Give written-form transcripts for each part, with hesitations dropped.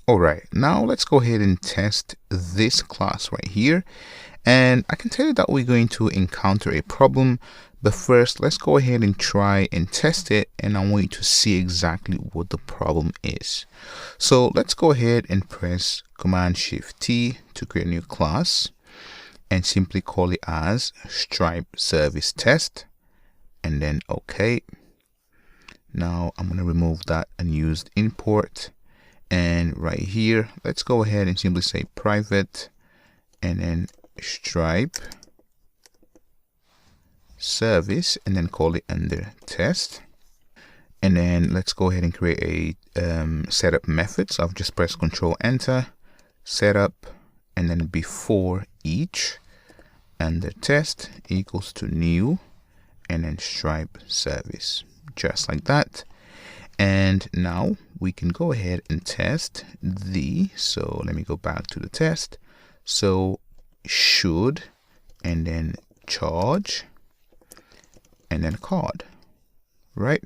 All right, now let's go ahead and test this class right here. And I can tell you that we're going to encounter a problem, but first let's go ahead and try and test it, and I want you to see exactly what the problem is. So let's go ahead and press Command-Shift-T to create a new class and simply call it as StripeServiceTest, and then OK. Now I'm going to remove that unused import. And right here, let's go ahead and simply say private and then Stripe service and then call it under test. And then let's go ahead and create a setup method. So I've just pressed Control Enter, setup, and then before each under test equals to new and then Stripe service, just like that. And now we can go ahead and test so let me go back to the test. So should and then charge and then card, right?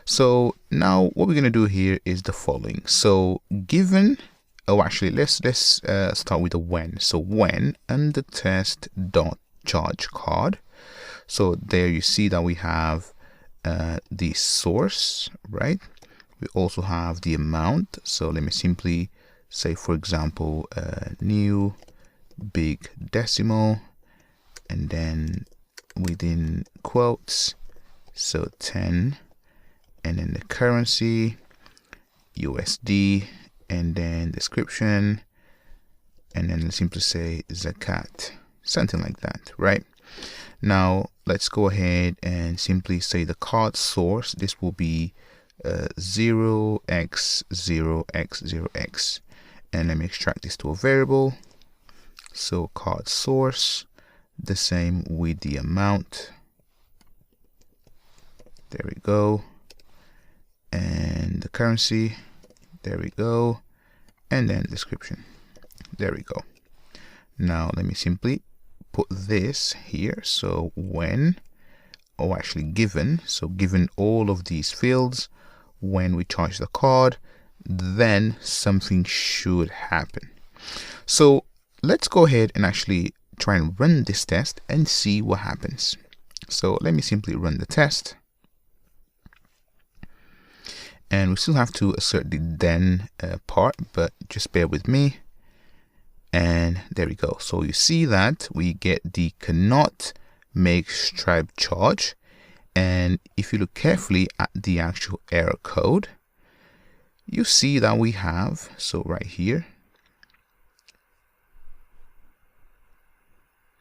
So now what we're going to do here is the following. So given, actually let's start with the when. So when under test dot charge card. So there you see that we have the source, right? We also have the amount. So let me simply say, for example, new big decimal and then within quotes, so 10, and then the currency USD, and then description, and then simply say zakat, something like that, right? Now let's go ahead and simply say the card source. This will be 0x0x0x, and let me extract this to a variable. So card source, the same with the amount. There we go. And the currency, there we go. And then description, there we go. Now let me simply put this here. So when, or actually given, so given all of these fields, when we charge the card, then something should happen. So let's go ahead and actually try and run this test and see what happens. So let me simply run the test. And we still have to assert the then part, but just bear with me. And there we go. So you see that we get the cannot make Stripe charge. And if you look carefully at the actual error code, you see that we have, so right here,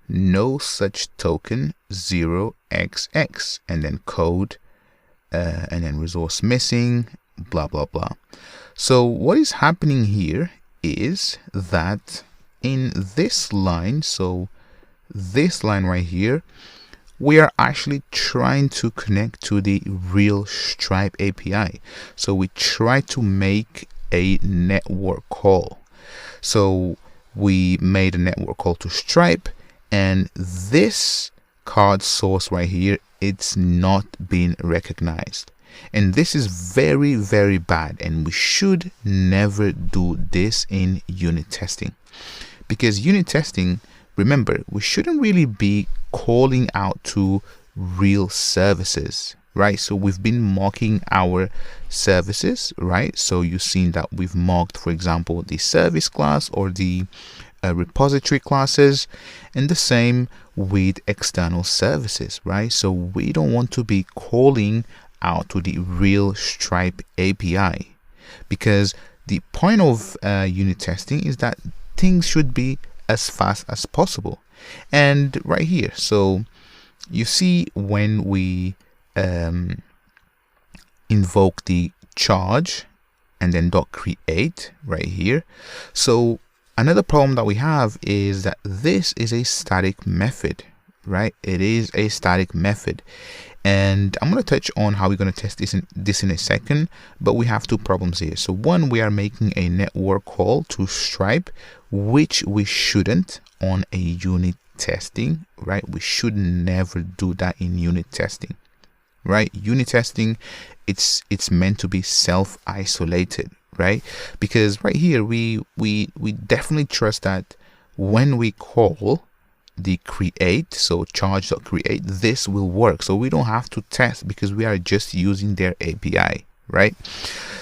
no such token 0xx, and then code, and then resource missing, blah, blah, blah. So what is happening here is that in this line, so this line right here, we are actually trying to connect to the real Stripe API. So we try to make a network call. So we made a network call to Stripe, and this card source right here, it's not being recognized. And this is very, very bad. And we should never do this in unit testing, because unit testing, remember, we shouldn't really be calling out to real services, right? So we've been mocking our services, right? So you've seen that we've mocked, for example, the service class or the repository classes, and the same with external services, right? So we don't want to be calling out to the real Stripe API, because the point of unit testing is that things should be as fast as possible. And right here, so you see when we invoke the charge and then .create right here, so another problem that we have is that this is a static method, right? It is a static method, and I'm going to touch on how we're going to test this in a second, but we have two problems here. So one, we are making a network call to Stripe, which we shouldn't on a unit testing, right? We should never do that in unit testing, right? Unit testing, it's meant to be self-isolated, right? Because right here we definitely trust that when we call the create, so charge.create, this will work. So we don't have to test because we are just using their API, right?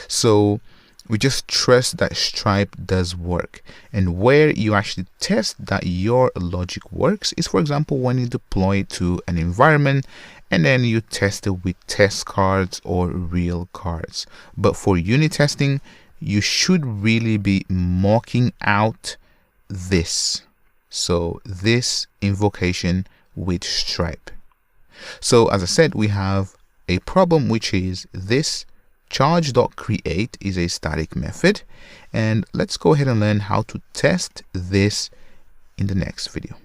So we just trust that Stripe does work. And where you actually test that your logic works is, for example, when you deploy it to an environment and then you test it with test cards or real cards. But for unit testing, you should really be mocking out this. So this invocation with Stripe. So as I said, we have a problem, which is this charge.create is a static method. And let's go ahead and learn how to test this in the next video.